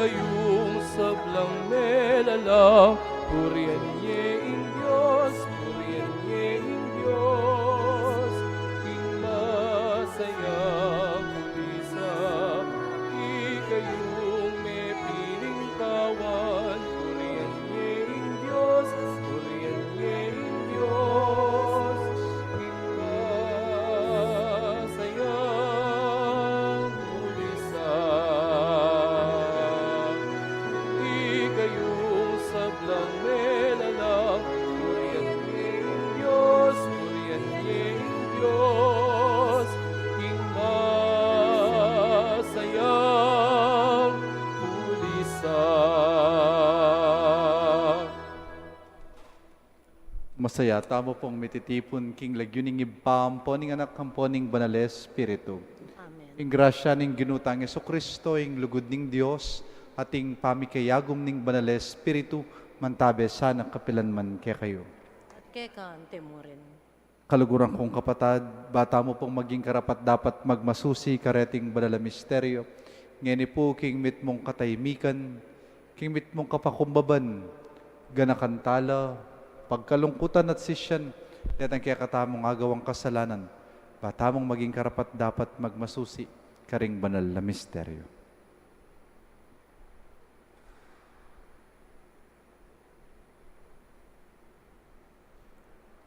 Ikayong sablang melala, purihan niye in Diyos, purihan niye in Diyos. Masayang kulisa, ikayong may piling kawan, purihan niye in Diyos, purihan niye in Diyos. Masayang kulisa, ikayong sablang melala, purihan niye in Diyos, purihan niye in Diyos. King masayang kulisa. Masaya, tamo pong mititipon king lagyuning ibam, poning anak ang poning banales spiritu. Amen. Ing grasya ning ginutang Yesu Kristo, ing lugod ning Dios, ating pamikayagom ning banales spiritu, mantabe sana kapilanman kaya kayo. At kay kante mo rin. Kaluguran kong kapatad, bata mo pong maging karapat dapat magmasusi kareting banala misteryo. Ngeni po king mit mong kataymikan, king mit mong kapakumbaban, ganakantala, pagkalungkutan at sisyan, datang kaya katamong agawang kasalanan, bata mong maging karapat dapat magmasusi karing banal na misteryo.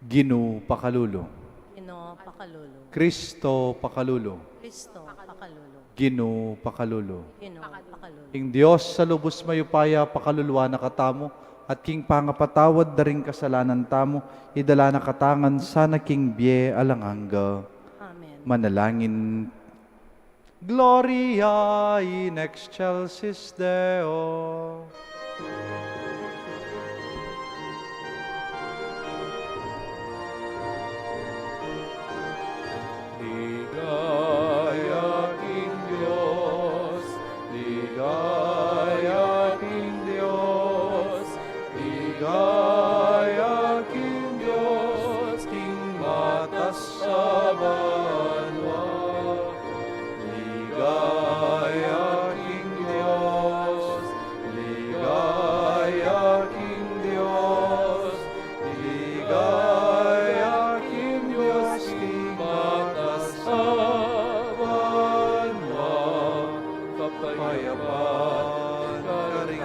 Ginu pakalulo, Ino pakalulo. Kristo pakalulo, Kristo pakalulo. Ginu pakalulo. Ino pakalulo. Ing Diyos sa lubos mayupaya pakaluluwa na katamo, at king pangapatawad na rin kasalanan tamo, idala na katangan sana king biye alanganga. Amen. Manalangin. Gloria in excelsis Deo. Ligaya King Diyos, ligaya King Diyos, ligaya King Diyos, King matas sa banwa. Ligaya King Diyos, ligaya King Diyos, ligaya King Diyos, King matas sa banwa. Kapayapaan karing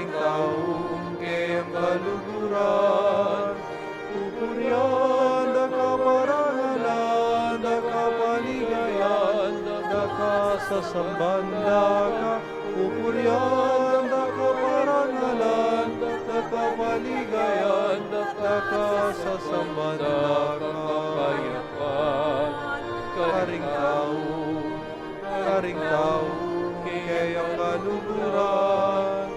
taong kayang kaluguran, pupuryan da kaparangalan, da kapaligayan, da kasasamban, da kapupuryan, da kaparangalan, da kapaligayan, da kasasamban, da kapayapaan karing tao, kayang kaluguran,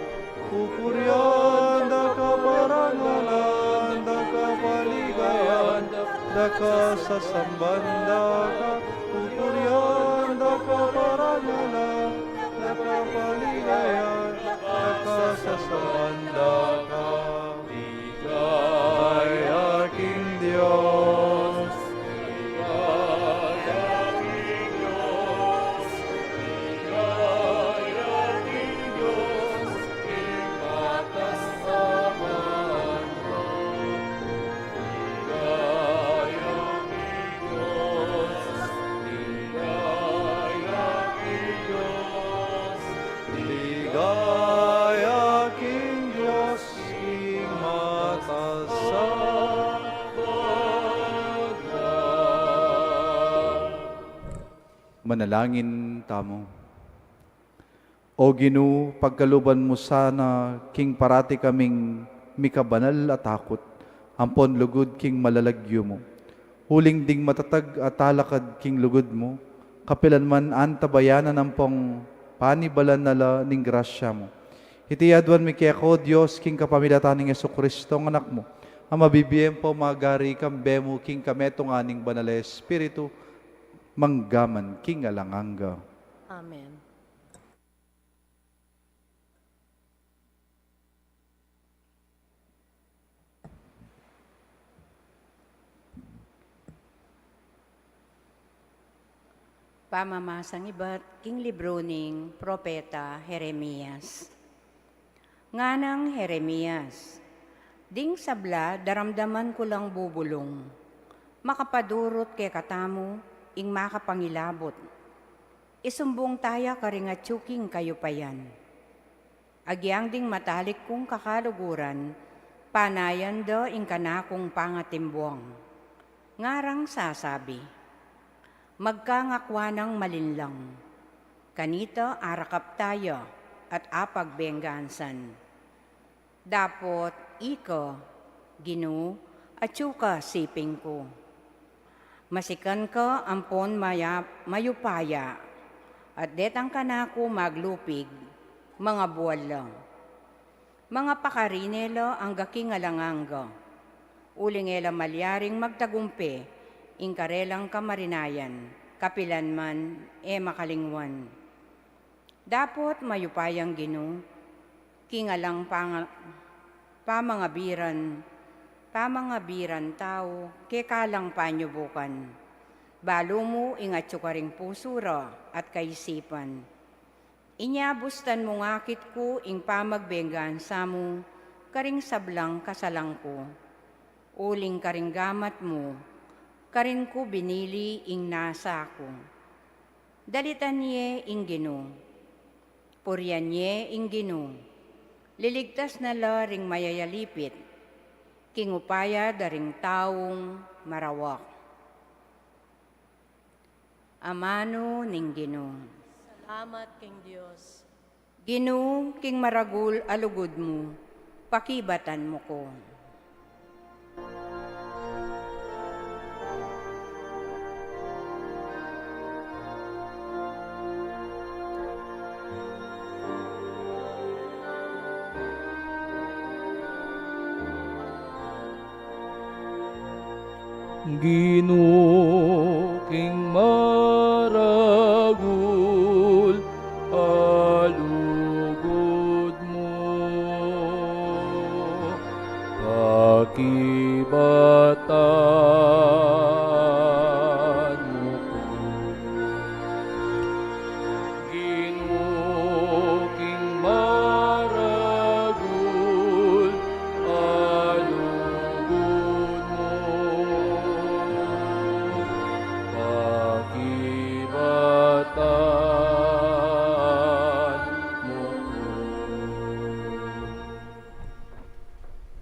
pupuryan, da kaparangalan, da kapaligayan, da kasasamban, da kapupuryan, da kaparangalan, da kapaligayan, da kasasamban, da kapaligayan, King Diyos. Ligaya King Diyos, King matas sa banwa. Manalangin tamo. O Ginu, pagkaluban mo sana, king parati kaming mikabanal at takot, ampon lugod king malalagyo mo. Huling ding matatag at talakad king lugod mo, kapilan man antabayanan ang pong panibalan nala ning grasya mo. Itiyadwan mi kaya ko, Diyos, king kapamilatan ng Yesu Kristo, ang anak mo, ang mabibiyem po magari kambe mo, king kametong aning banal na Espiritu, manggaman king alanganga. Amen. Pamamasang iba't king libro ning Propeta Jeremias. Nganang Jeremias, ding sabla daramdaman ko lang bubulong, makapadurot kay katamo, ing makapangilabot. Isumbong taya karingatsuking kayo pa yan. Agyang ding matalik kong kakaluguran, panayan do ing kanakong pangatimbuang. Ngarang sasabi, magkangakwa ng malinlang. Kanito arakap tayo at apagbenggansan. Dapot iko, Ginu, at yuka siping ko. Masikan ka ampon mayupaya, at detang kanako maglupig, mga buwala. Mga pakarinelo ang gaking alanganga, ulingela malyaring magtagumpe, ingkarelang kamarinayan, kapilan man, makalingwan. Dapot mayupayang Ginu, kingalang pamangabiran tao, kekalang panyubukan. Balo mo ingatyo ka ring pusura at kaisipan. Inyabustan mo ngakit ko ing pamagbenggansa mo, karing sablang kasalang ko. Uling karing gamat mo, karin ko binili ing nasa ko. Dalitan niye ing Ginu, puryan niye ing Ginu, liligtas na la ring mayayalipit, kingupaya daring taong marawak. Amano ning Ginu. Salamat, King Diyos. Ginu, king maragul alugod mo, pakibatan mo ko. Ginuking maragul, alugod mo, pakibatan mo ko. Ginuking maragul, alugod mo,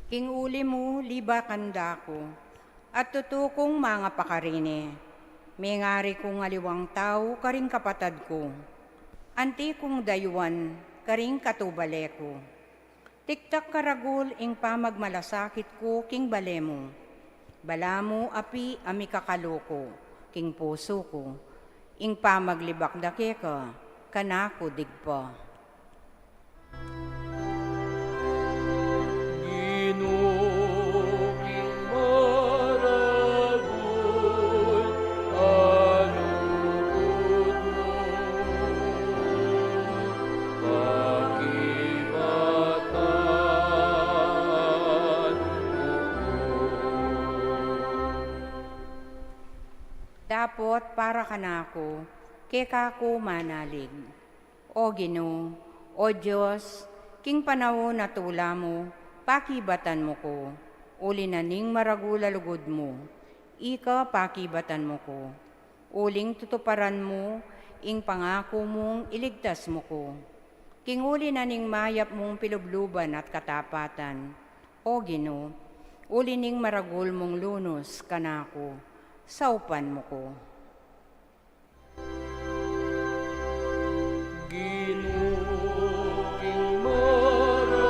King uli mo, liba kanda ko, at tutukong mga pakarine. May ngari kong aliwang tao, karing kapatad ko. Anti kong dayuan, karing katubale ko. Tiktak karagul, ing pamagmalasakit ko, king bale mo. Bala mo, api, ami kakaloko, king puso ko. Ing pamaglibak dake ka, kanako digpa. Ginuking maragul, alugod mo, pakibatan mo ko. Dapot para kanako, kekako manalig. O Ginu, o Diyos, king panahon na tula mo, pakibatan mo ko. Uli na ning maragulalugod mo, ika pakibatan mo ko. Uling tutuparan mo, ing pangako mong iligtas mo ko. King uli na ning mayap mong pilubluban at katapatan. O Ginu, uli ning maragul mong lunos kanako, saupan mo ko. Ginuking maragul,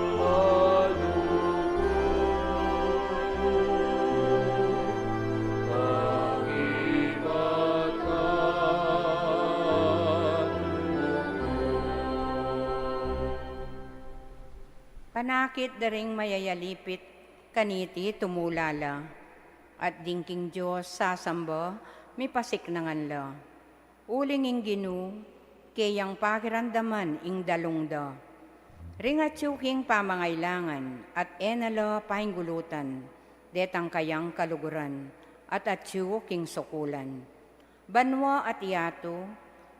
alugod mo, pakibatan mo ko. Panakit daring mayayalipit, kaniti tumulala, at dingking Diyos sasamba, may pasiknangan la. Uling ing Ginu, kayang pakirandaman ing dalungda. Ringatsuking pamangailangan, at enala pahinggulutan, detang kayang kaluguran, at atsu king sukulan. Banwa at iyato,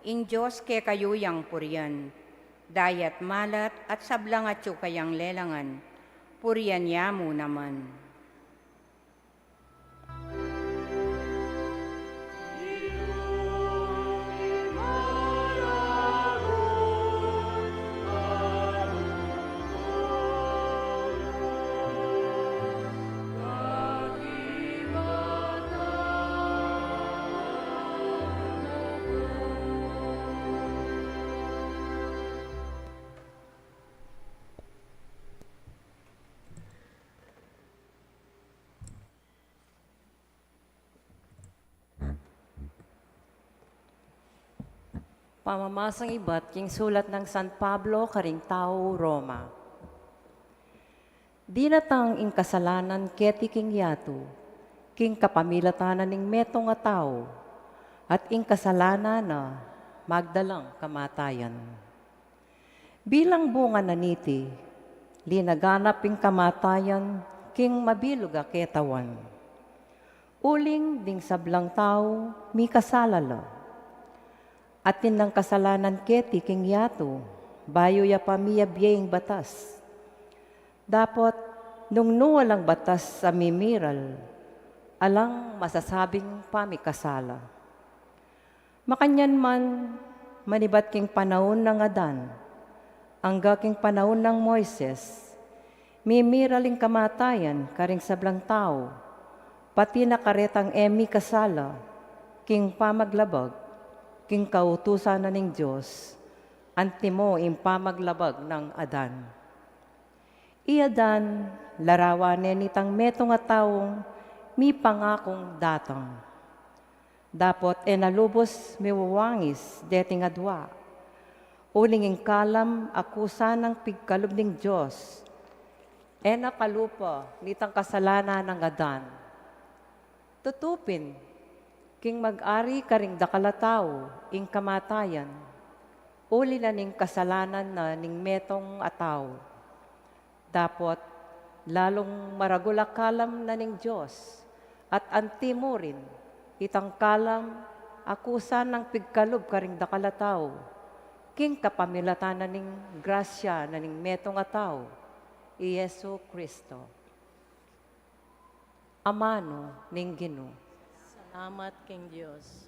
ing Diyos ke kayo yang purian, dayat malat at sablang at kayang lelangan, purian yamu naman. Pamamasang iba't king sulat ng San Pablo karing tao Roma. Di natang ing kasalanan keti king yato, king kapamilatanan ning metong nga tao, at ing kasalanan na magdalang kamatayan. Bilang bunga na niti, linaganap ing kamatayan king mabilog a ketawan. Uling ding sablang tao, mi kasalala. Atin ng kasalanan keti king yato, bayo ya pamiyabiyeng batas. Dapat, nung nuwalang batas sa mimiral, alang masasabing pamikasala. Makanyan man, manibat king panahon ng Adan, angga king panahon ng Moises, mimiraling kamatayan karing sablang tao, pati nakaretang emi kasala, king pamaglabag, king kautusan na ning Diyos, antimo impamaglabag ng Adan. Iadan, larawan nitang metong nga taong mi pangakong datang. Dapot nalubos miwawangis deting adwa. Uling ing kalam akusa ng pigkalob ning Diyos. Nakalupa nitang kasalanan ng Adan. Tutupin, king mag-ari karing dakalataw, ing kamatayan, uli na ning kasalanan na ning metong ataw. Dapot, lalong maragula kalam na ning Diyos, at antimo rin, itang kalam, akusan ng pigkalob karing dakalataw, king kapamilatan na ning grasya na ning metong ataw, Yesu Kristo. Amano ning Ginoo. Salamat king Diyos.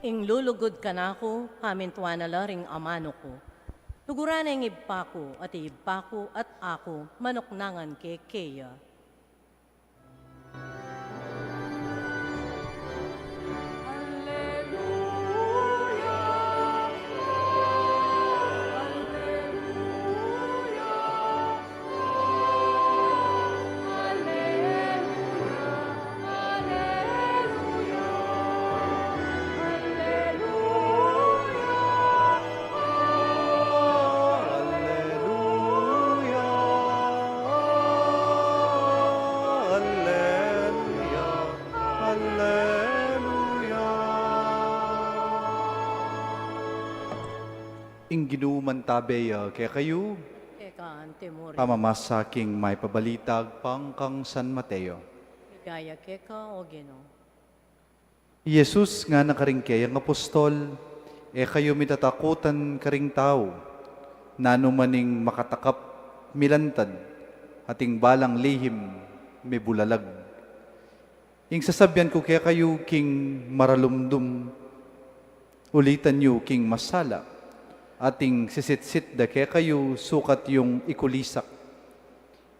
Ing lulugod ka na ko, hamintuan na laring amano ko. Tuguran ang ibpa ko at ako, manoknangan ke Keya. Ing ginuman tabe kaya kayo, Eka antemori. pamamasaking may pabalitag pangkang San Mateo. Igaya keka o Gino. Jesus nga nakaringkay ang apostol, kayo mitatakutan karing tao, nanumaning makatakap milantad, ating balang lihim may bulalag. Ing sasabyan ko kaya kayo king maralumdum, ulitan nyo king masala, ating sisit-sit da kaya kayo sukat yung ikulisak.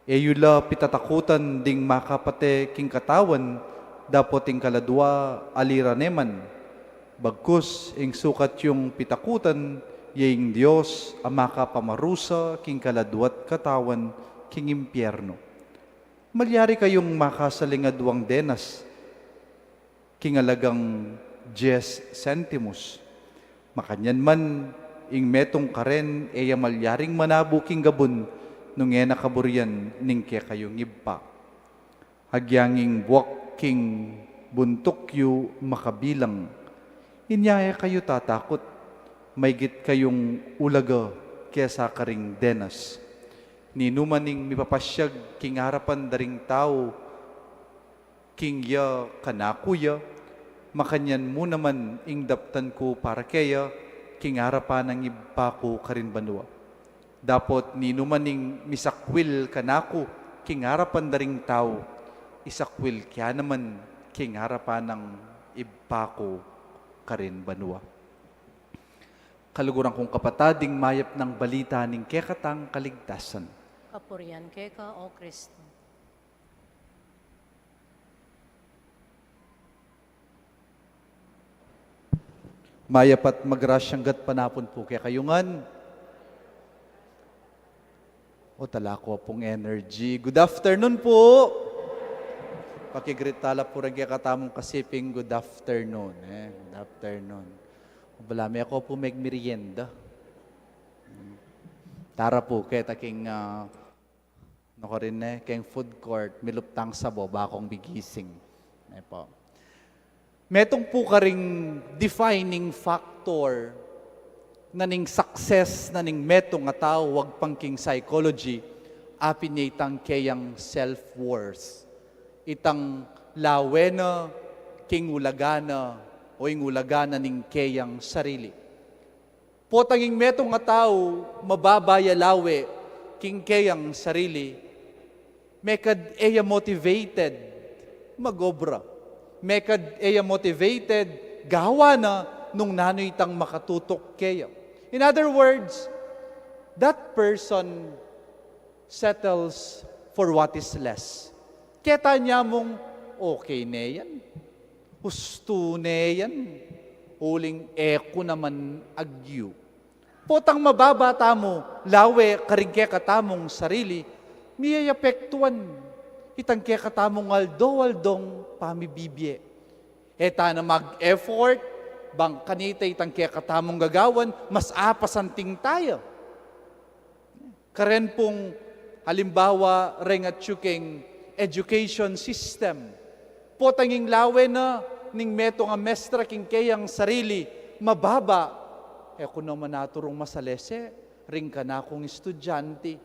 Yula pitatakutan ding makapate king katawan, dapat ing kaladwa aliraneman. Bagkus ing sukat yung pitakutan, yaing Diyos ang makapamarusa king kaladwat katawan, king impyerno. Malyari kayong makasalingadwang denas, king alagang 10 centimus. Makanyan man, ing metong karen, eya malyaring manabu king gabon, nung ena kaburian, ning kaya kayong ibpa. Hagyanging buwak king buntok yu makabilang, inyaya kayo tatakot, maygit kayong ulaga kaya sa karing denas. Ninumaning mipapasyag king harapan daring tao, king ya kanakuya, makanyan mo naman ing daptan ko para kaya, king harapan ng ibpa ko karin banwa. Dapot ninumaning misakwil kanako, king harapan daring tao, isakwil kaya naman king harapan ng ibpa ko karin banwa. Kaluguran kong kapatading mayap ng balita ning kekatang kaligtasan. Kapurian keka, O Kristo. Mayap at magrasyang gat panapon po kaya kayungan. O tala ko pong energy. Good afternoon po. Pakigritala po rin kaya katamong kasiping good afternoon. Good afternoon. Balami ako po megmerienda. Tara po kaya taking nako rin kayong food court, miluptang sabo, bakong bigising. Po. Metong po karing defining factor na ning success na ning metong nga tao, wag pang king psychology, apin niya itang kayang self-worth. Itang lawena, king ulagana, o ing ulagana ning kayang sarili. Potanging metong nga tao, mababaya lawe, king kayang sarili, mekad eya motivated, magobra. Mekad eya motivated, gawa na nung nanoy itang makatutok kaya. In other words, that person settles for what is less. Keta niya mong, okay na yan. Husto na yan. Huling eko naman agyu. Potang mababata mo, lawe karingke katamong sarili, miyayapektuan. Itang kaya katamong aldo-aldong pamibibye. Eta na mag-effort, bang kanita itang kaya katamong gagawan, mas apasanting tayo. Karen pong halimbawa rengat tsuking education system. Potanging lawe na ning meto nga mestra king kayang sarili, mababa. E kung naman naturong masalese, ring ka na akong estudyante.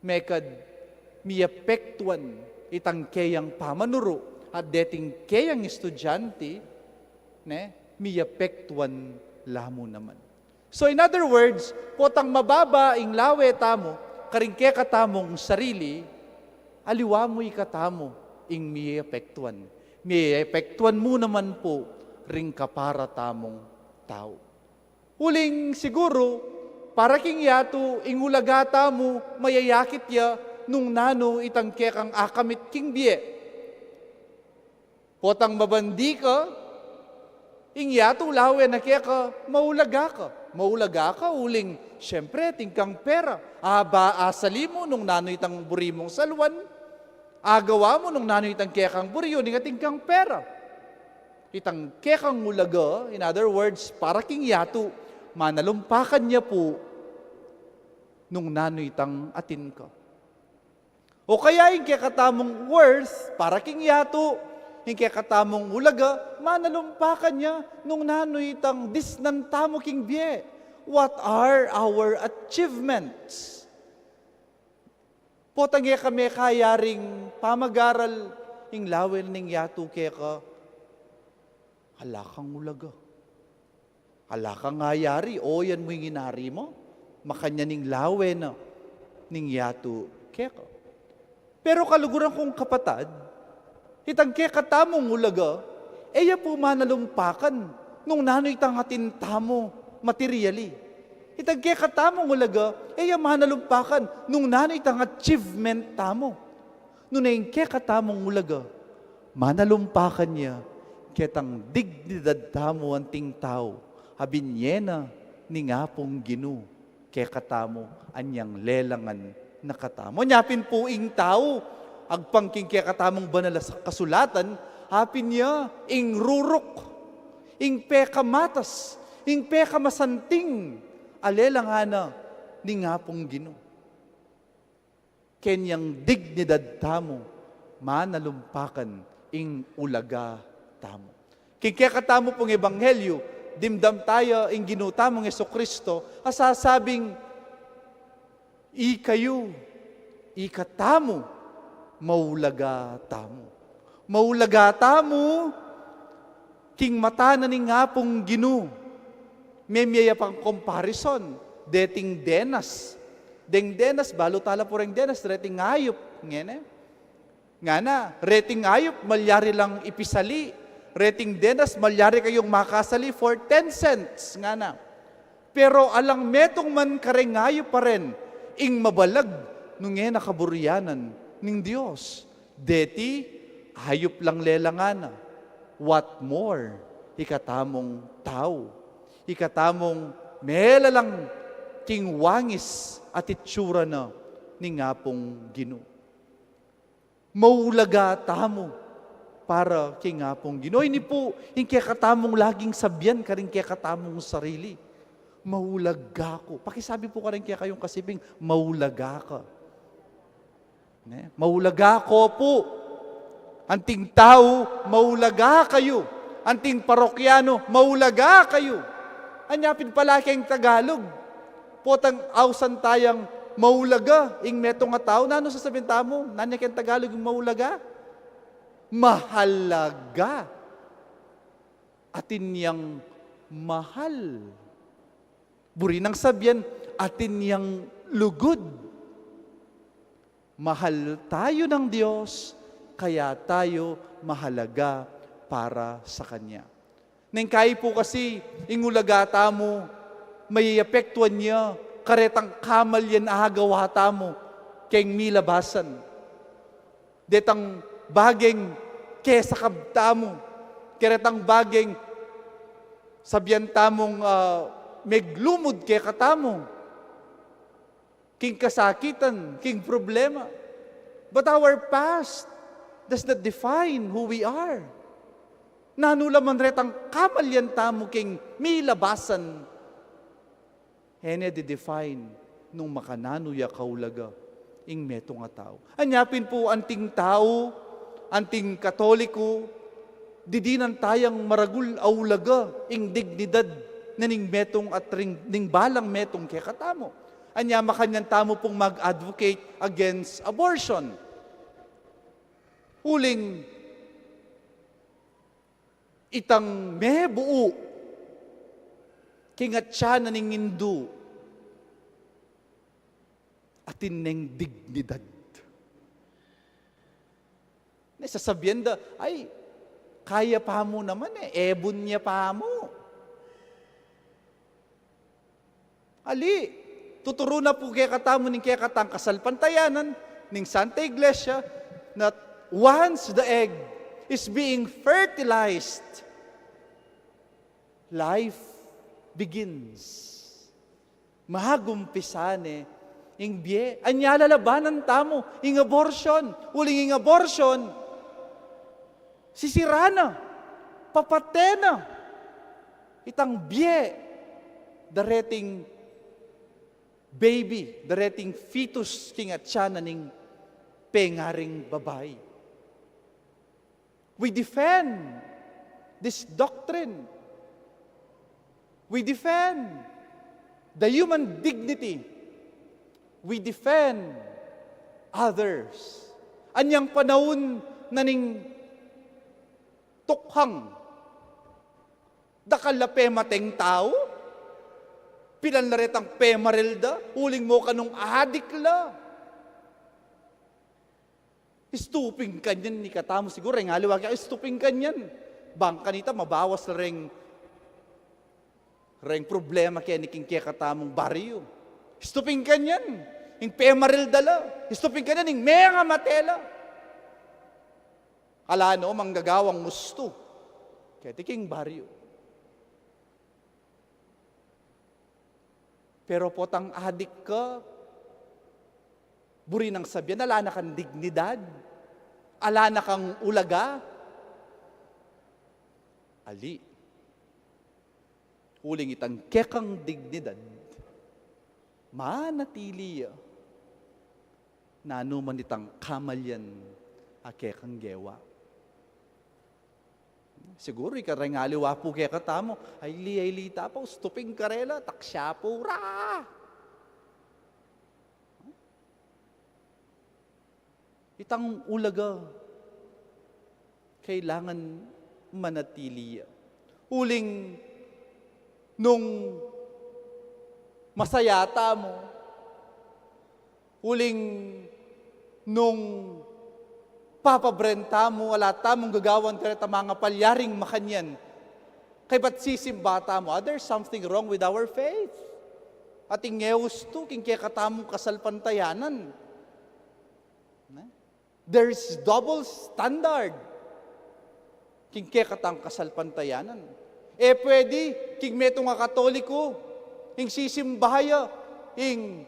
Mekad miyapektuan itang kayang pamanuro at deting kayang estudyante, miyapektuan lamo naman. So in other words, potang mababa ing lawe tamo, karing kaya katamong sarili, aliwa mo ikatamo ing miyapektuan. Miyapektuan mo naman po ring kapara tamong tao. Huling siguro, para king yato, ing ulagata mo, mayayakit ya, nung nano itang kekang akamit king biye. Potang mabandi ka, ing yato lawe na keka, maulaga ka. Maulaga ka, uling, syempre, tingkang pera. Aba, asali mo nung nano itang buri mong salwan. Agawa mo nung nano itang kekang buri, yun nga tingkang pera. Itang kekang ulaga, in other words, para king yato, manalumpakan niya po nung nano itang atin ka. O kaya yung kekatamong worth, para king yato, yung kekatamong ulaga, manalumpakan niya nung nano itang disnantamo king biye. What are our achievements? Potangya kami kayaring pamagaral yung lawel ning yato keka, halakang ulaga. Halakang ngayari, o yan mo yung inari mo, makanya ning lawe na ning yato keka. Pero kaluguran kong kapatad, itang keka tamong ulaga, eya po manalumpakan nung nanoy tang atin tamo materially. Itang keka tamong ulaga, eya manalumpakan nung nanoy tang achievement tamo. Nung yung keka tamong ulaga, manalumpakan niya ketang dignidad tamo ang ting tao. Habinyena ni nga pong ginu, kaya katamo anyang lelangan nakatamo. Nyapin po ing tao, agpangking kaya katamong banal sa kasulatan, hapin niya, ing rurok, ing peka matas, ing peka masanting, alela nga na, ni nga pong Ginoo. Kenyang dignidad tamo, manalumpakan, ing ulaga tamo. King kaya katamo pong ebanghelyo, dimdam tayo ing ginutamong Jesucristo, asasabing, ikayo, ikatamo, maulaga tamo. Maulaga tamo, king mata na ni nga pong Ginoo. May miyaya pang comparison, deting denas. Deng denas, balo tala po rin denas, reting ayop. Nga na, reting ayop, malyari lang ipisali. Reting denas, malyari kayong makasali for 10 cents. Nga na. Pero alang metong man karengayo pa rin, ing mabalag, nung nakaburyanan ng Diyos. Deti, hayop lang lelangana. What more? Ikatamong tao. Ikatamong mela lang king wangis at itsura na ni nga pong Ginoo. Maulaga tamo para king nga pong Ginoo. Ini po, yung kaya katamong laging sabyan ka rin kaya katamong sarili. Maulaga ko. Pakisabi po ka rin kaya kayong kasibing, maulaga ka. Maulaga ko po. Anting tao, maulaga kayo. Anting parokyano, maulaga kayo. Anyapin pala kayong Tagalog. Potang awsan tayang maulaga, ing metong nga tao. Nano sasabihin tamo? Nanya kayong Tagalog yung maulaga? Mahalaga. Atin yang mahal. Buri nang sabyan, atin yang lugod. Mahal tayo ng Diyos, kaya tayo mahalaga para sa Kanya. Nang kaya po kasi, ingulagata mo, may apektuan niya, karetang kamal yan ahagawata mo, keng milabasan. Detang bageng kesa kabta mo, karetang bageng sabyan tamong meglumod kaya katamo, king kasakitan, king problema. But our past does not define who we are. Nanulaman retang kamalyan tamo king milabasan. Hene define nung makananuya kaulaga ing meto nga tao. Anyapin po anting tao, anting katoliko, didinan tayang maragul aulaga ing dignidad na ning metong at ning balang metong kaya katamo. Anya makanyan tamo pong mag-advocate against abortion. Huling itang mebuo kingat siya na ning indu atin neng dignidad. Nasasabihan da, ay, kaya pa mo naman ebon niya pa mo. Ali, tuturo na po kaya katamo ning kaya katang kasalpantayanan ning Santa Iglesia na once the egg is being fertilized, life begins. Mahagumpisane, ing biye, anyala labanan tamo, ing abortion, uling ing abortion, sisirana, papatena, itang biye, dareting baby, dareting fetus, king at siya na ning pengaring babae. We defend this doctrine. We defend the human dignity. We defend others. Anyang panahon na ning tukhang dakalape mateng tao, pilanlaretang pemarilda, uling mo kanong adik la. Istuping kanyan ni katamo siguro, ring aliwag, istuping kanyan. Bangka nita, mabawas na ring problema kaya ni king kaya katamong baryo. Istuping kanyan, ing pemaril dala. Istuping kanyan, ing menga matela. Alano, manggagawang musto. Kaya tiking baryo. Pero potang adik ka, buri ng sabyan, ala na kang dignidad, ala na kang ulaga. Ali, huling itang kekang dignidad, manatili nanuman itang kamalyan a kekang gewa. Siguro ikaray nga liwa po keka tamo, ay lita pa, stuping karela, taksya po, ra! Itang ulaga, kailangan manatili. Uling nung masayata mo, uling nung papabrenta mo, wala tamong gagawan ka na mga palyaring makanyan, kay ba't sisimbata mo? There's something wrong with our faith. At ingeus to, kaya katamong kasalpantayanan. There's double standard. Kaya katang kasalpantayanan. Pwede, king meto nga katoliko, ing sisimbahaya, ing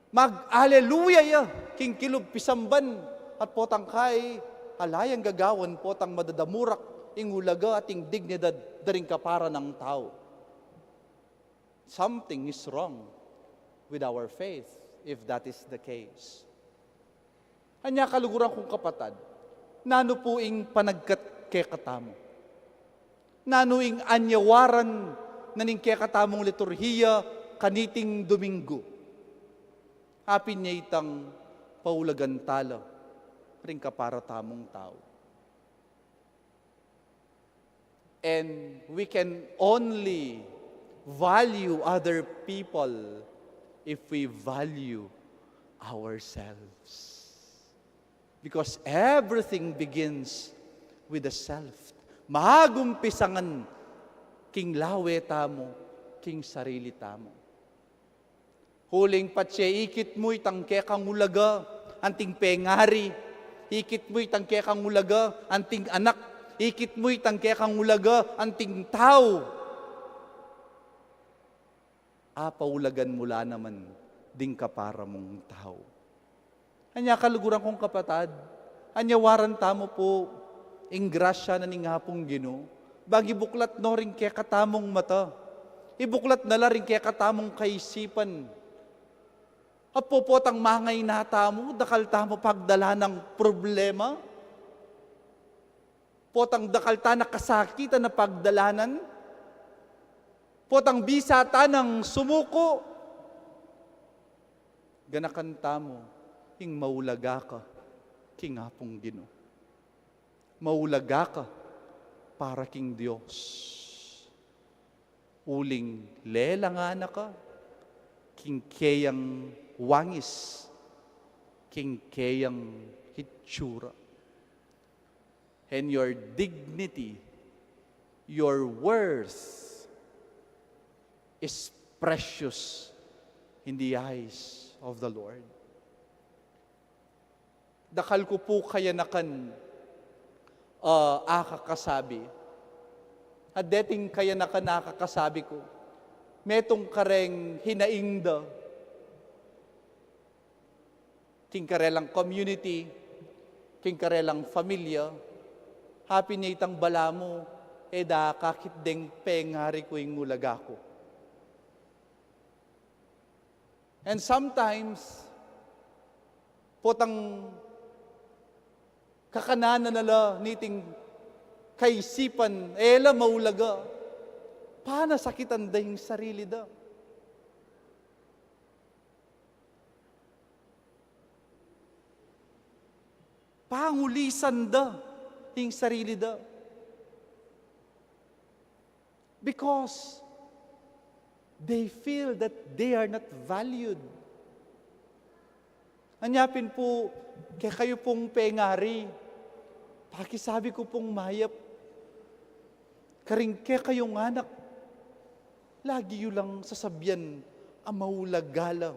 mag-aleluya ya, king kilub pisamban, at potang kay alayang gagawan potang madadamurak, ing ulaga at ing dignidad, daring kapara ng tao. Something is wrong with our faith, if that is the case. Anya kaluguran kong kapatad, nano po ing panagkat kekatamo. Nano ing anyawaran naning kekatamong liturhiya kaniting Domingo. Hapin niya itang paulagan tala, ring kapara tamong tao. And we can only value other people if we value ourselves. Because everything begins with the self. Mahagumpisangan king lawe tamo, king sarili tamo. Huling patse, ikit mo itang kekang ulaga, anting pengari. Ikit mo itang kekang ulaga, anting anak. Ikit mo itang kekang ulaga, anting tao. Paulagan mula naman, ding kapara mong tao. Anya kaluguran kong kapatad, anyawaran tamo po, ingrasya na ning hapong Ginoo, bagi buklat no rin kaya katamong mata, ibuklat na la rin kaya katamong kaisipan. Apo potang mangay na tamo, dakal tamo pagdala ng problema, potang dakal ta na kasakitan na pagdalanan, potang bisata ng sumuko, ganakan tamo, ing maulaga ka, king hapong Ginoo. Maulaga ka para king Diyos. Uling lelangana ka, king kayang wangis, king kayang hitsura. And your dignity, your worth is precious in the eyes of the Lord. Dakal ko po kaya nakan akakasabi. At dating kaya nakan nakakasabi ko, metong kareng hinaingda, king karelang community, king karelang familia, happy niya itang bala mo, da kakit deng pengari ko yung ulaga ko. And sometimes, potang kakananan nala niting kaisipan, ela maulaga, paano sakitan dahing sarili da? Pangulisan da, yung sarili da. Because they feel that they are not valued. Anyapin po, kaya kayo pong pengari, pakisabi ko pong mayap, karing kaya kayong anak, lagi yun lang sasabyan, maulagala.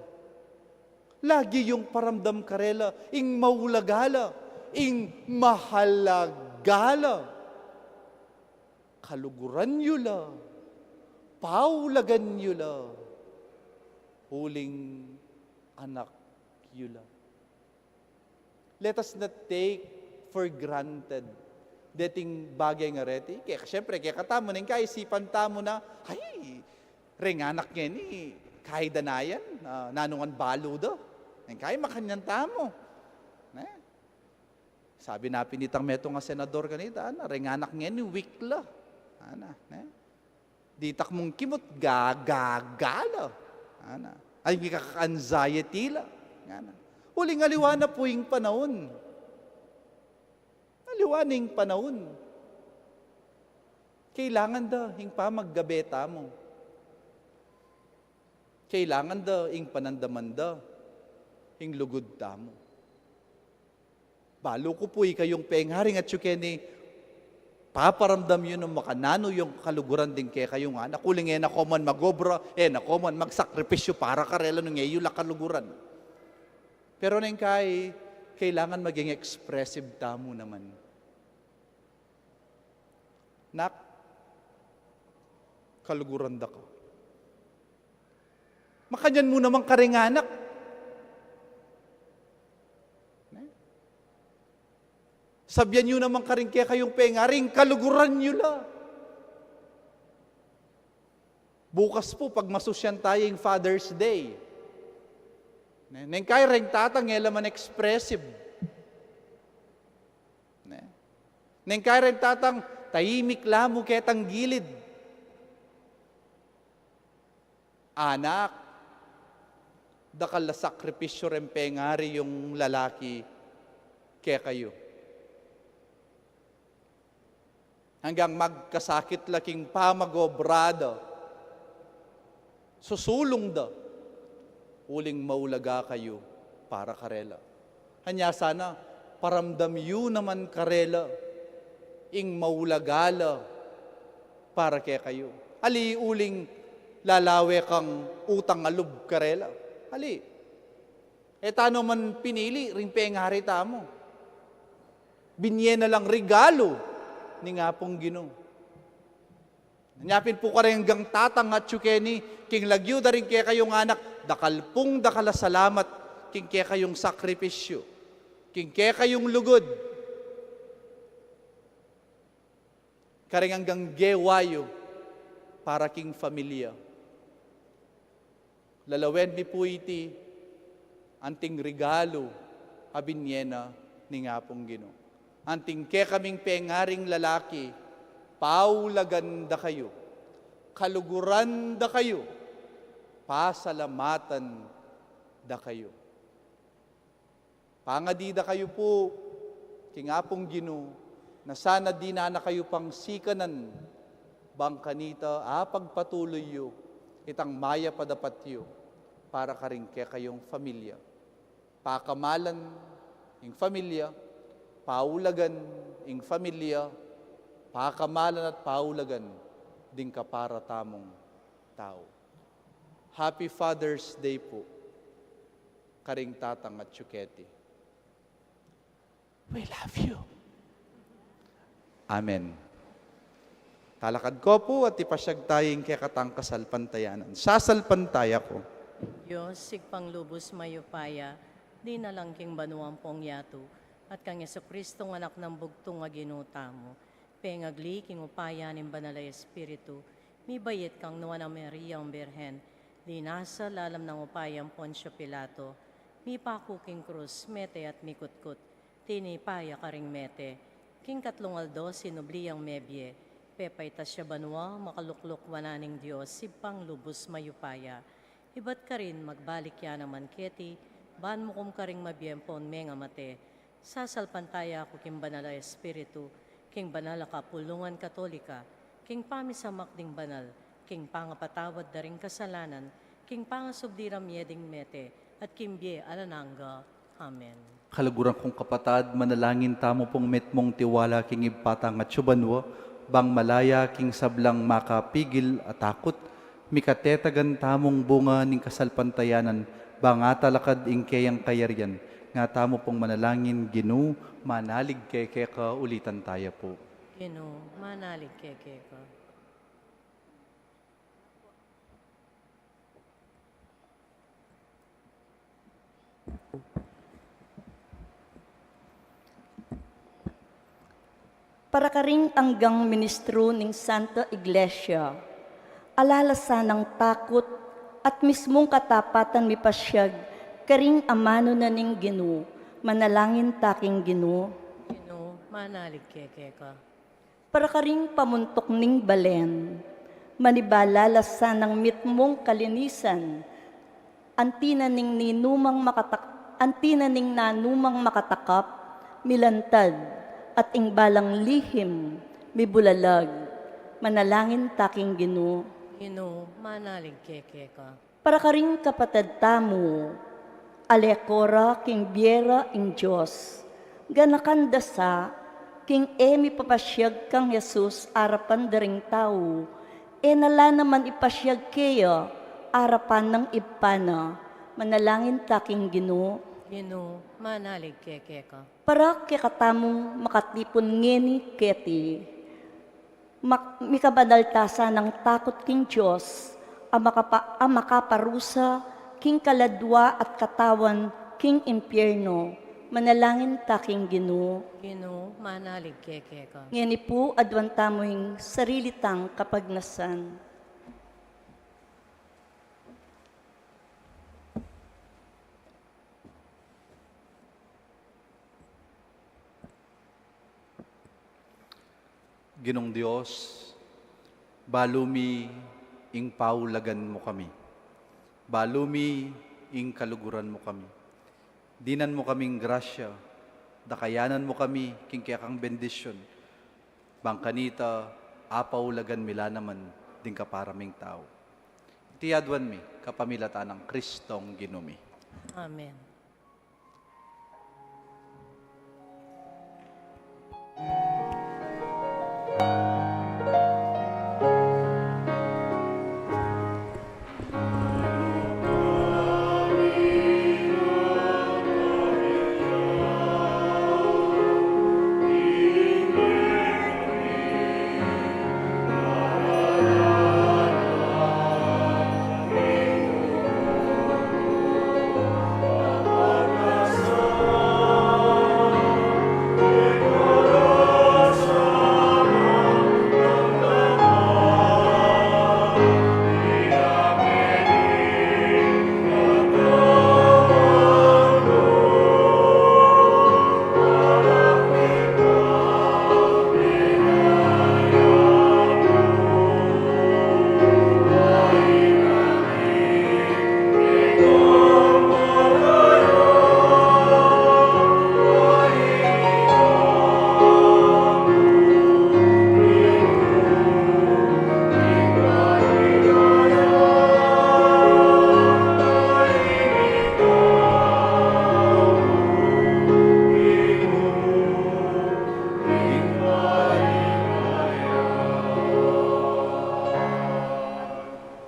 Lagi yung paramdam karela, ing maulagala, ing mahalagala. Kaluguran yun la, paulagan yun la, huling anak yula. Let us not take for granted dating bagay nga reti. Kaya syempre, kaya katamo na kaisipan tamo na, ay, renganak niya ni, kahit danayan, nanungan balo do. Kaya makanyan tamo. Sabi na pinitang meto nga senador kanita, renganak niya ni wikla. Ditak mong kimot, gagagala. Ay, may kaka-anxiety la. Huling aliwana po yung panahon. Aliwaning panahon. Kailangan da, yung pamaggabeta mo. Kailangan da, yung panandaman da, yung lugod ta mo. Balo ko po kayong pengharing at syukeni, paparamdam yun ng makanano yung kaluguran din kaya kayong anak. Kuling nako man magobra, nako man magsakripisyo para karela nung ngayon la kaluguran. Pero nang kailangan maging expressive tamo naman. Nak, kaluguran da ka. Makanyan mo naman karinganak. Sabyan nyo naman karing kaya kayong pengaring, kaluguran nyo la. Bukas po, pag masusyan tayo yung Father's Day, neng kaya rin tatang elaman expressive. Neng kaya rin tatang tahimik lamo ketang gilid. Anak, dakal na sakripisyo rin pengari yung lalaki kaya kayo. Hanggang magkasakit laking pamagobrada, susulong da, uling maulaga kayo para karela. Hanya sana, paramdam yu naman karela, ing maulagala para kaya kayo. Ali uling lalawe kang utang alub karela. Ali, tano man pinili, rin pengari tamo. Binye na lang regalo, ni nga pong Ginoo. Nyapin po ka rin hanggang tatang at syukeni, king lagyo da rin kaya kayong anak, dakalpong dakala salamat, king kaya kayong sakripisyo, king kaya kayong lugod. Karing hanggang gewayo, para king familia. Lalawen mi po iti, anting regalo, abinyena ni nga pong Ginoo. Anting ke kaming pengaring lalaki, paulagan da kayo, kaluguran da kayo, pasalamatan da kayo. Pangadi da kayo po, kingapong Ginoo, na sana di na kayo pang sikanan, bang kanita, pagpatuloy yo, itang maya padapat yo, para karing ke kayong familia. Pakamalan yung familia, paulagan ing familia, pakamalan at paulagan ding kapara tamong tao. Happy Father's Day po, karing tatang at syuketi. We love you. Amen. Talakad ko po at ipasyag tayong kaya katang kasalpantayanan. Sasalpantaya ko. Diyos, sigpang lubos mayupaya, di na lang king banuang pong yato, at kang Yesu-Kristong anak ng bugtong nga ginuta mo, pengagli king upaya ng banalay Espiritu, mi bayit kang nuwa ng Maria ang Birhen, di nasa lalam ng upayang Poncio Pilato, mi paku king krus, mete at mikutkut, tinipaya karing mete, king katlong aldo sinubli ang mebye, pepay tasya banwa, makalukluk wananing Diyos, sibpang lubos mayupaya, ibat ka rin magbalik yan naman keti, ban mo kum karing mabiyempon menga mate, sasalpantaya ako king banala Espiritu, king banala kapulungan katolika, king pamisamak ding banal, king pangapatawad daring kasalanan, king pangasubdiram yeding mete, at king bie alananga. Amen. Kalaguran kong kapatad, manalangin tamo pong metmong tiwala king ipatang at syubanwa, bang malaya king sablang makapigil at takot, mikatetagan tamong bunga ning kasalpantayanan, bang atalakad ing kayang kayaryan, nga tamo pong manalangin, Ginoo, manalig kay ka ulitan tayo po. Ginoo, manalig keke ka. para karing anggang ministro ning Santa Iglesia, alalasan ng takot at mismong katapatan mipasyag, karing amano na ning Ginoo, manalangin taking Ginoo, Ginoo, manalig keke ka. para karing pamuntok ning balen, manibalalasan ng mitmong kalinisan, antina ning nanumang makatakap, milantad, at ingbalang lihim, mibulalag, manalangin taking Ginoo, Ginoo, manalig keke ka. para karing kapatid tamo, alekora king biera ing Diyos, ganakan dasa, king emi papasyag kang Jesus arapan daring tao, nala naman ipasyag kaya arapan ng ipana, manalangin taking Ginoo, Ginoo, manalig keke ka. para kakatamong makatipon ngeni keti, mikabanaltasa ng takot king Diyos, ang makaparusa king kaladwa at katawan king impyerno, manalangin taking Ginoo. Ginoo, manalig keke ka. Ngeni po adwan tamoing sarilitang kapagnasan. Ginong Diyos, balumi ing paulagan mo kami. Balumi ing kaluguran mo kami. Dinan mo kaming grasya, dakayanan mo kami king kang bendisyon. Bangkanita, apaulagan mila naman ding kaparaming tao. Tiyadwan mi, kapamilata ng Kristong ginumi. Amen.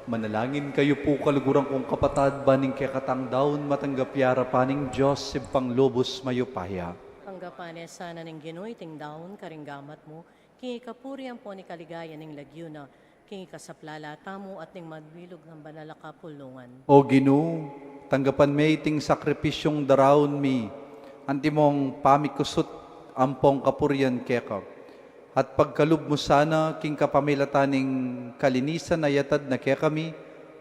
Manalangin kayo po kaluguran kong kapatad, baning kekatang daon, matanggap yara paning Diyos, simpang lobos mayupaya. Hanggapan sana ning Ginoo iting daon karinggamat mo, kingi kapurian po ni kaligaya ning lagyuna, kingi kasaplala tamo at ning madbilog ng banala kapulungan. O Ginoo, tanggapan may iting sakripisyong darawon mi, antimong pamikusot ampong kapurian keka. At pagkalub mo sana, king kapamilataning kalinisan na yatad na kaya kami,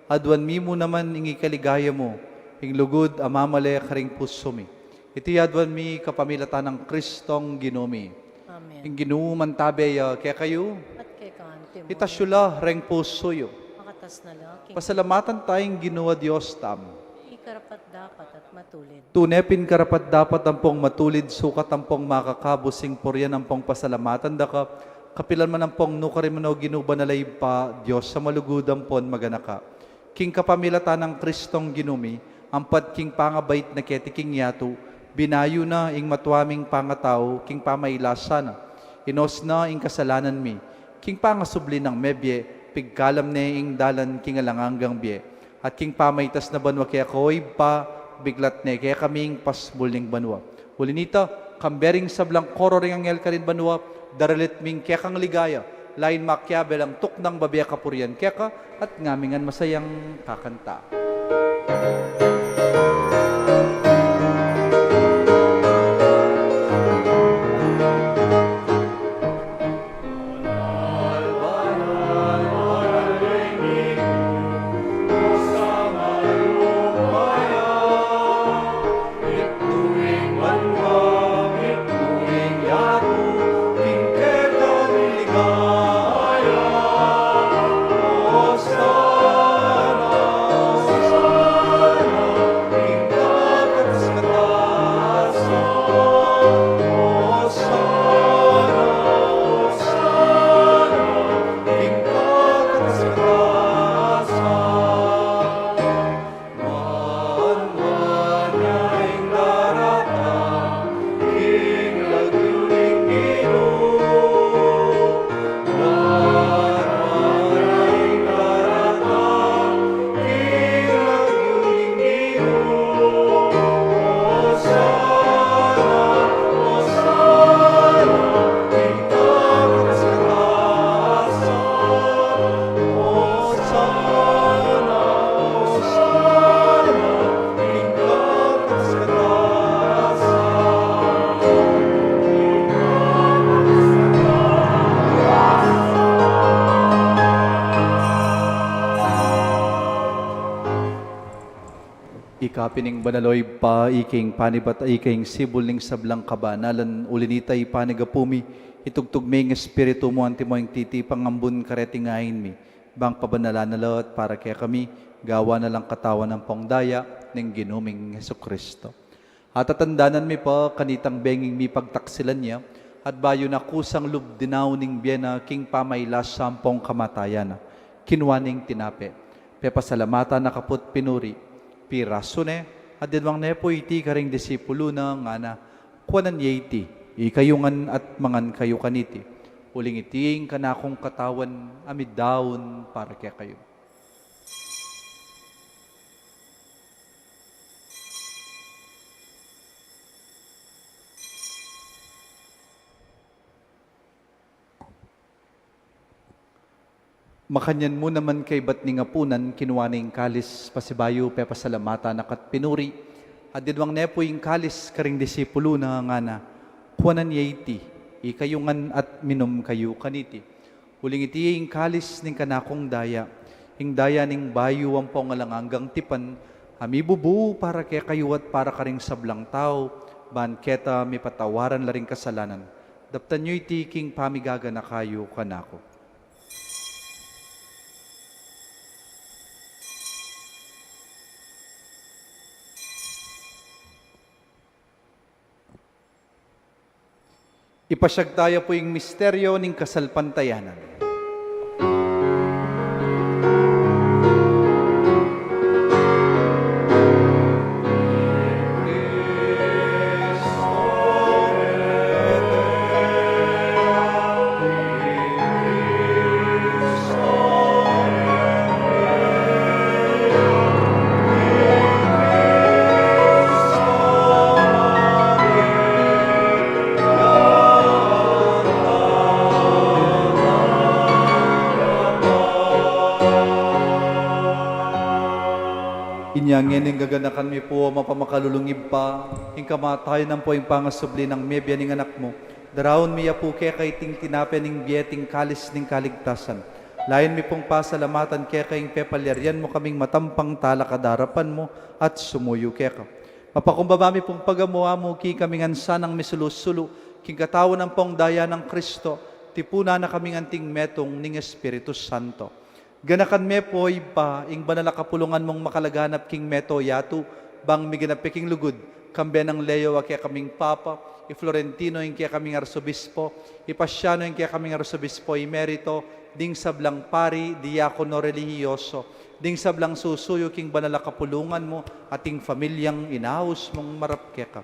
adwan mi mo naman ingi kaligaya mo, ing lugod amamale karing puso mi. Iti adwan mi kapamilatan ng Kristong ginumi. Amen. Ing ginuman tabe kaya kayo, At kay kanti mo, itasyula reng puso yo. makatas na laking Pasalamatan tayong ginawa Diyos tam. ikarapat dapat at matulid. Tunepin karapat dapat ampong matulid, sukat ampong makakabusing poryan ampong pasalamatan daka, kapilan man ampong nukarimanaw ginubanalay pa Diyos sa malugod ampon maganaka. King kapamilata ng Kristong ginumi, ampat king pangabait na keti king yato, binayo na ing matwaming pangatao, king pamailasa na, inos na ing kasalanan mi, king pangasubli ng mebye, pigkalam ne ing dalan king alanganggang bye, at king pamaytas na banwa kaya ko'y pa biglat ne kaya kaming pasbul ning banwa. Uli nito, kambering sablang kororing angel ka rin banwa, daralit ming kaya kang ligaya, lain makyabel ang tuknang babya kapurian kaya ka, at ngamingan masayang kakanta. kapining banaloy pa iking panibat iking sibul ning sablang kabanalan ulinitay panigapumi itugtog may ng espiritu mo anti mo yung titi pangambun karetingahin mi bang pabanala na lahat para kaya kami gawa na lang katawan ng pongdaya ng ginuming Hesukristo. At tatandanan mi pa kanitang benging mi pagtaksilan niya at bayo na kusang lubdinaw ning biyena king pamaylas sampong kamatayan kinwaning tinape. Pepasalamata na kaput pinuri pirasune at dinwang nepo iti karing disipulo na nga na kuanan iti ikayungan at mangan kayo kaniti uling iting kanakong katawan amid daon para kaya kayo. Makanyan mo naman kay ba't ni ngapunan, kinuwaning kalis pasibayo, pepasalamata nakat pinuri, at dinwang nepo yung kalis karing disipulo na nga na, kuwanan yaiti, ikayungan at minum kayo kaniti. Huling iti yung kalis ning kanakong daya, yung daya ning bayo ang pongalanganggang tipan, amibubu para kay kayo at para karing sablang tao, banketa may patawaran laring kasalanan. Daptan nyo iti king pamigaga na kayo kanako. Ipasyag tayo po yung misteryo ng kasalpantayanan. Inyangin yung gaganakan mi po, mapamakalulungib pa, yung kamatay ng po yung pangasubli ng mebya ng anak mo. Darawon miya po kaya kay ting tinape ng bieting kalis ng kaligtasan. Lain mi pong pasalamatan kaya kayong pepalyaryan mo kaming matampang talakadarapan mo at sumuyo kaya ka. Mapakumbaba mi pong pagamuha mo ki kaming ansanang misulusulo, king katawan ng pong daya ng Kristo, tipuna na kaming anting metong ning Espiritu Santo. Ganakan me po pa, ing banala kapulungan mong makalaganap king meto yatu, bang miganap king lugod, kambe ng Leo kaya kaming Papa, i-Florentino yung kaya kaming Arsobispo, i-Pasiano yung kaya kaming Arsobispo, i-Merito, ding sablang pari, diakono relihiyoso, ding sablang susuyo king banala kapulungan mo, ating familyang inaus mong marap kaya ka.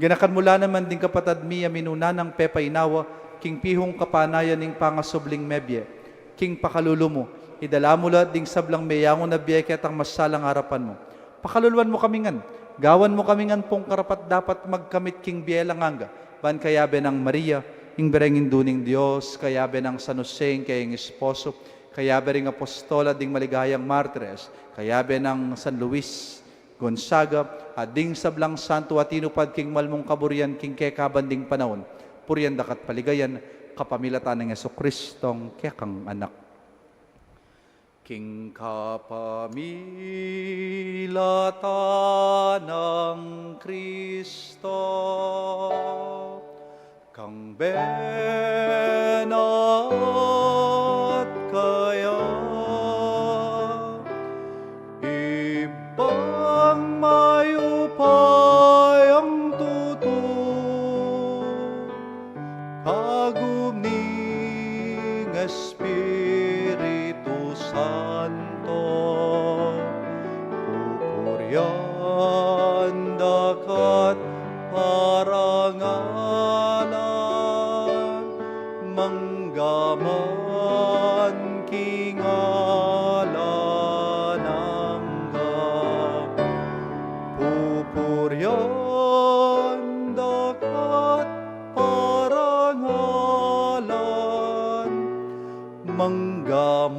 Ganakan mula naman ding kapatad miya minuna ng Pepa Inawa, king pihong kapanayan ning pangasubling mebye, king pakalulo mo, idala mo lahat ding sablang mayango na biyeke at ang masalang harapan mo. Pakaluluan mo kamingan, gawan mo kamingan pong karapat dapat magkamit king bielang anga, ban kayabe ng Maria, ing berengin duning Diyos, kayabe ng San Jose, kayang esposo, kayabe ring apostola ding maligayang martires, kayabe ng San Luis Gonzaga, at ding sablang santo at inupad king malmong kaburian king kekaban ding panahon, puriyan dakat paligayan, kapamilatan ng Jesucristong kekang anak. King kapamilatan ng Kristo, kang benat kaya, ibang mayupay ang tuto, kagumning Espiritu Santo, pupuryan dakat parangalan, manggaman kingalan angga, pupuryan dakat parangalan, manggaman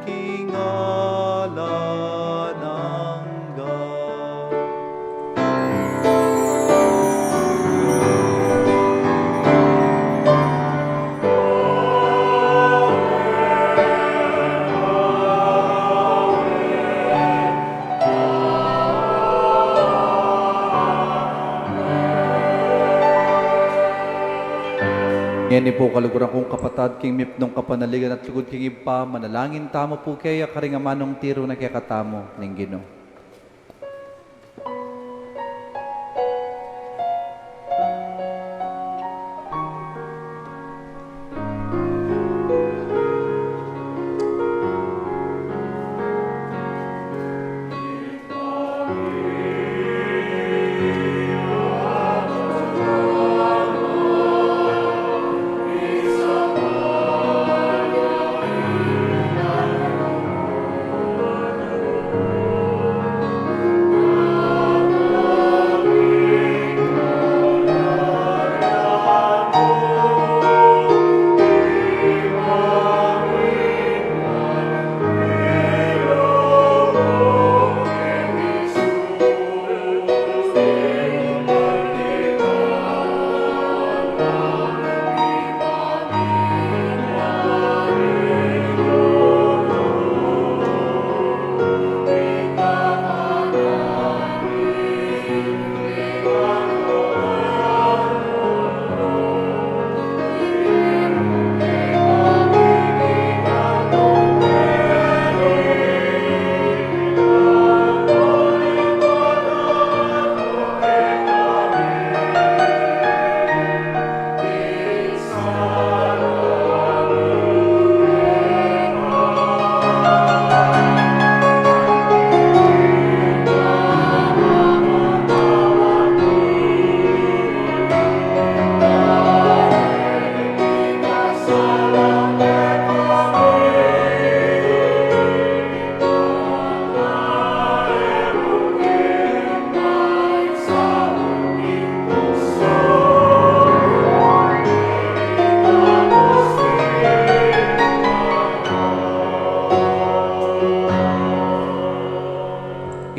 kingalan angga. Yan po kaluguran kong kapatad, king mipnong kapanaligan at lugod king ipa, manalangin tamo po kaya karingamanong tiro na kaya katamo ning Ginoo.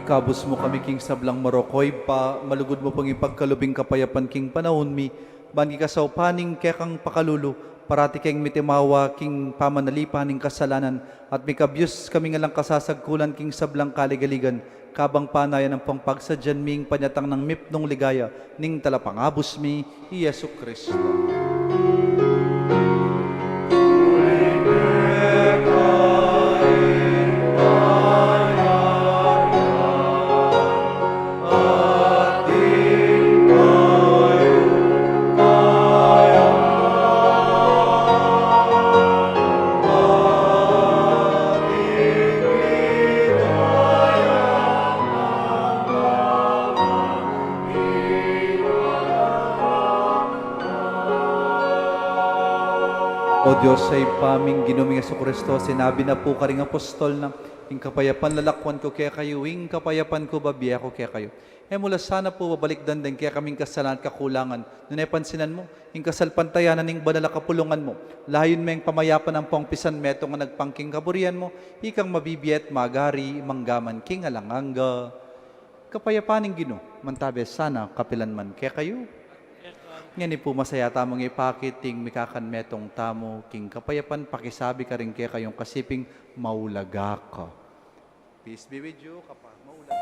Ikabos mo kami king sablang marokoy pa, malugod mo pang ipagkalubing kapayapan king panahon mi, bangi kasaw paning kaya kang pakalulu, parati keng mitimawa king pamanalipan ning kasalanan, at mikabyus kami nga lang kasasagkulan king sablang kaligaligan, kabang panayan ng pangpagsadyan ming panyatang ng mipnong ligaya, ning talapangabos mi, Yesu Kristo. O Diyos, sa ipaming ginuming Yesu Kristo, sinabi na po karing apostol na, ing kapayapan lalakwan ko kaya kayo, ing kapayapan ko babiya ko kaya kayo. Mula sana po babalik din kaya kaming kasalanan at kakulangan. Nung pansinan mo, ing kasalpantayanan ning banal kapulungan mo, layon may pamayapan ang pangpisan meto nga nagpangking kaburian mo, ikang mabibiyet, magari, manggaman, king alanganga. Kapayapaning Ginoo, mantabe sana kapilan man kaya kayo. Ngani po masaya tamang ipakit ting mikakan metong tamo king kapayapan pakisabi ka rin kaya kayong kasiping maulaga ka. Peace be with you, kapa maulaga.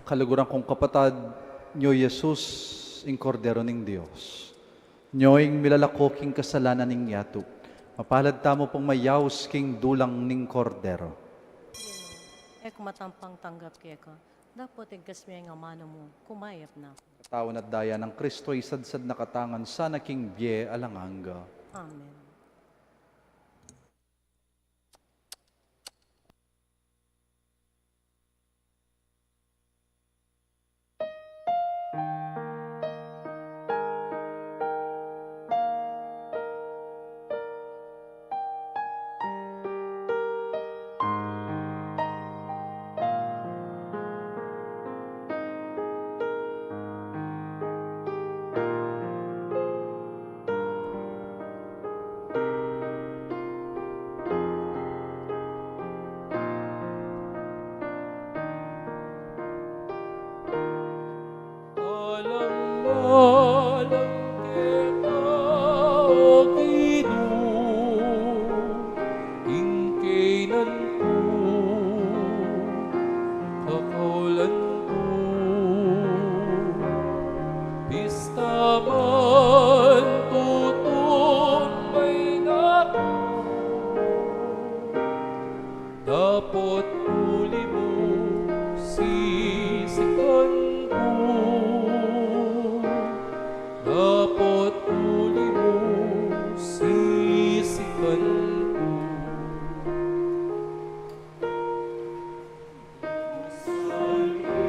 Kalugurang kong kapatad, nyo Jesus, ing kordero ning Dios. Nyo ing milalako king kasalanan ning yato. Mapalad tamo pong mayaws king dulang ning kordero. Matampang tanggap kaya ka. Dapat igkas nga mano mo, kumayap na. Katawan at daya ng Kristo ay sadsad na katangan sana king biye alanganga. Amen. Alang-alang kita, O Ginoo, ing kailanpo, kakaulan ko. Pista man tutong may naku, dapat huli mo sisikan ko. Dapat huli mo sisikan ko. Salve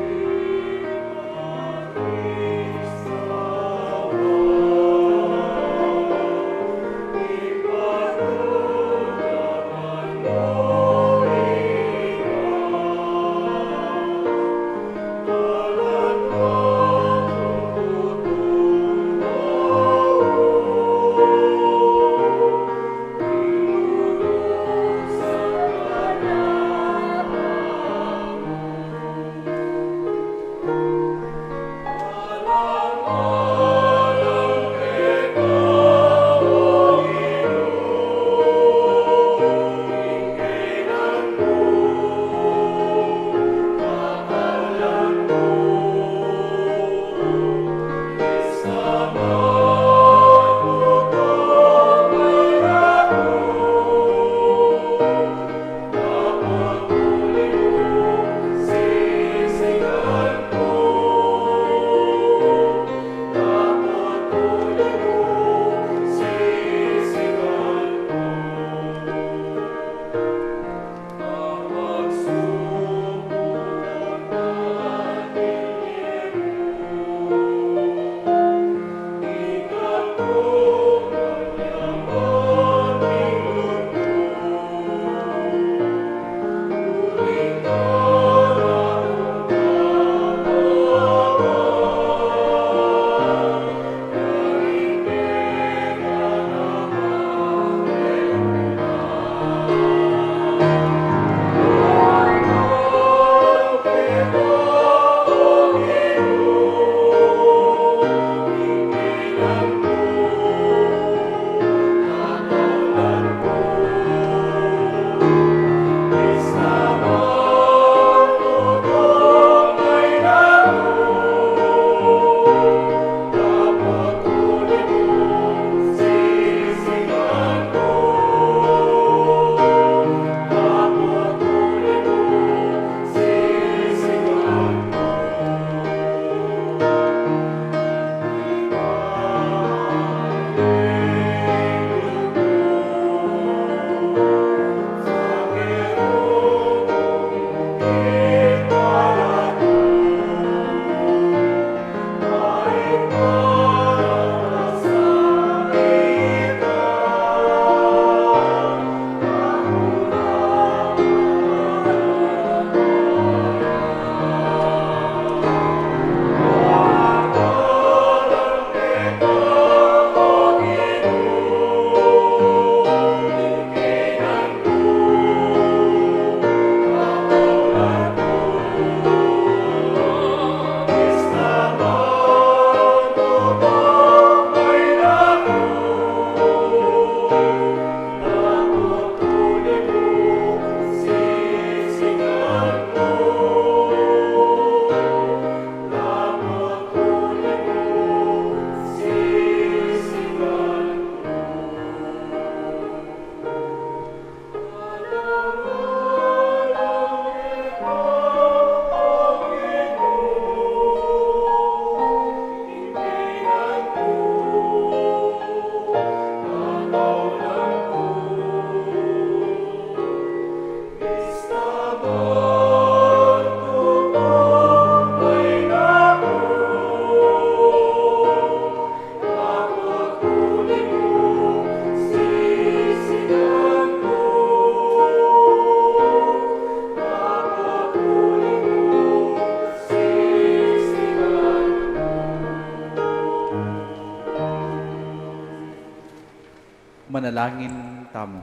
Manalangin tamo.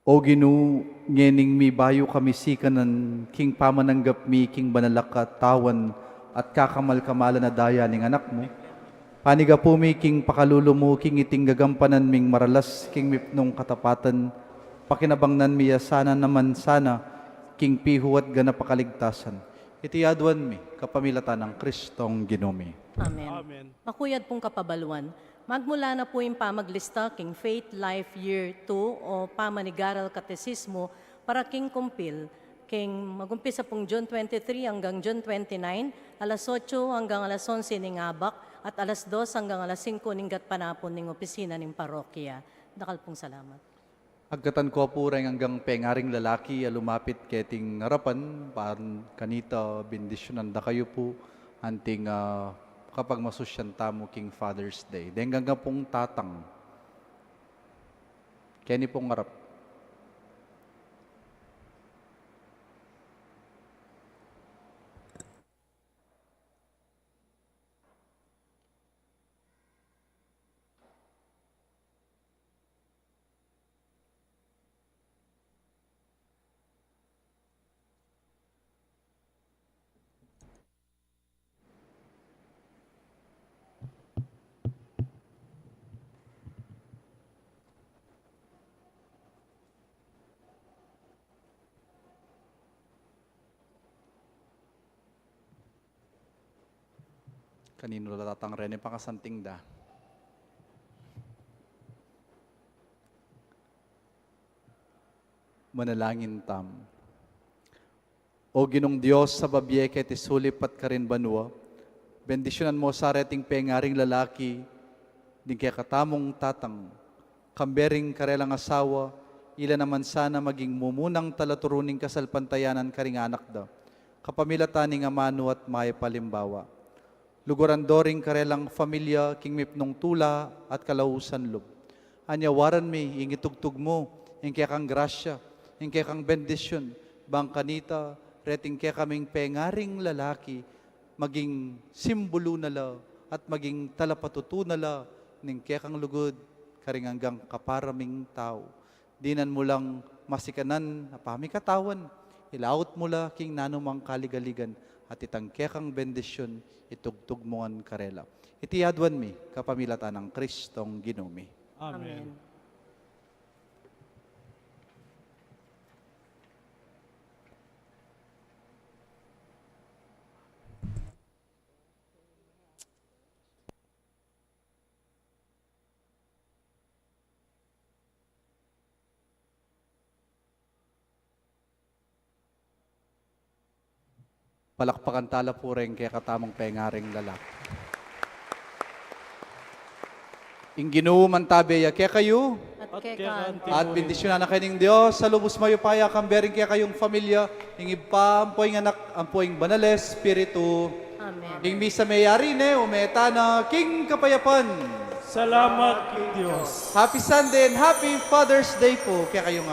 O Ginoo, ngening mi bayo kami sikanan, king pamananggap mi, king banalakatawan, at kakamal-kamalan na daya ning anak mo. Paniga po mi, king pakululo mo, king iting gagampanan ming maralas, king mipnong katapatan, pakinabangnan miya sana naman sana, king pihu at ganapakaligtasan. Iti adwan mi, kapamilatan ng Kristong Ginoo. Amen. Amen. Makuyad pong kapabaluan, magmula na po yung pamaglista king Faith Life Year 2 o Pamanigaral Katesismo para king kumpil, king magumpisa pong June 23 hanggang June 29, alas 8 hanggang alas 11 ning abak at alas 2 hanggang alas 5 ning gatpanapon ning opisina ning parokya. Dakal pong salamat. Agkatan ko po rin hanggang pengaring lalaki lumapit keting harapan, parang kanita bendisyonan da kayo po, anting kapag masusyan tamo king Father's Day. Dahil hanggang pong tatang, keni pong harap. Kanino latatang rene pakasanting da. Manalangin tam. O Ginong Diyos sa babye ket isulip at karin banwa, bendisyonan mo sa reting pengaring lalaki, din kaya katamong tatang, kambering karelang asawa, ila naman sana maging mumunang talaturuning kasalpantayanan karing anak da, kapamilataning amano at may palimbawa. Luguran doring karelang familia, king mipnong tula at kalausan loob. Anyawaran mi, ingitugtug mo, ing kaya kang grasya, ing kaya kang bendisyon, bang kanita, reting kaya kaming pengaring lalaki, maging simbolo nala, at maging talapatutu nala, ning kaya kang lugod, karing hanggang kaparaming tao. Dinan mo lang masikanan, napami katawan, ilaot mo la, king nanumang kaligaligan, at itangke kang bendisyon, itugtog mo ang karela. Iti adwan mi, kapamilatan ng Kristong Ginoo. Amen. Palakpakan tala po rin kaya katamong pengaring lalaki. Ing Ginoo man tabi, kaya kayo, At At kekan, kekan, at bendisyonan na kayo ng Diyos, sa lubos mayo paya, kambering kaya kayong pamilya, ing ipa, ampoing anak, ampoing banales, spiritu, Amen. ing misa mayari ne, umeta na, king kapayapan. Salamat, Diyos. Happy Sunday and Happy Father's Day po, kaya kayong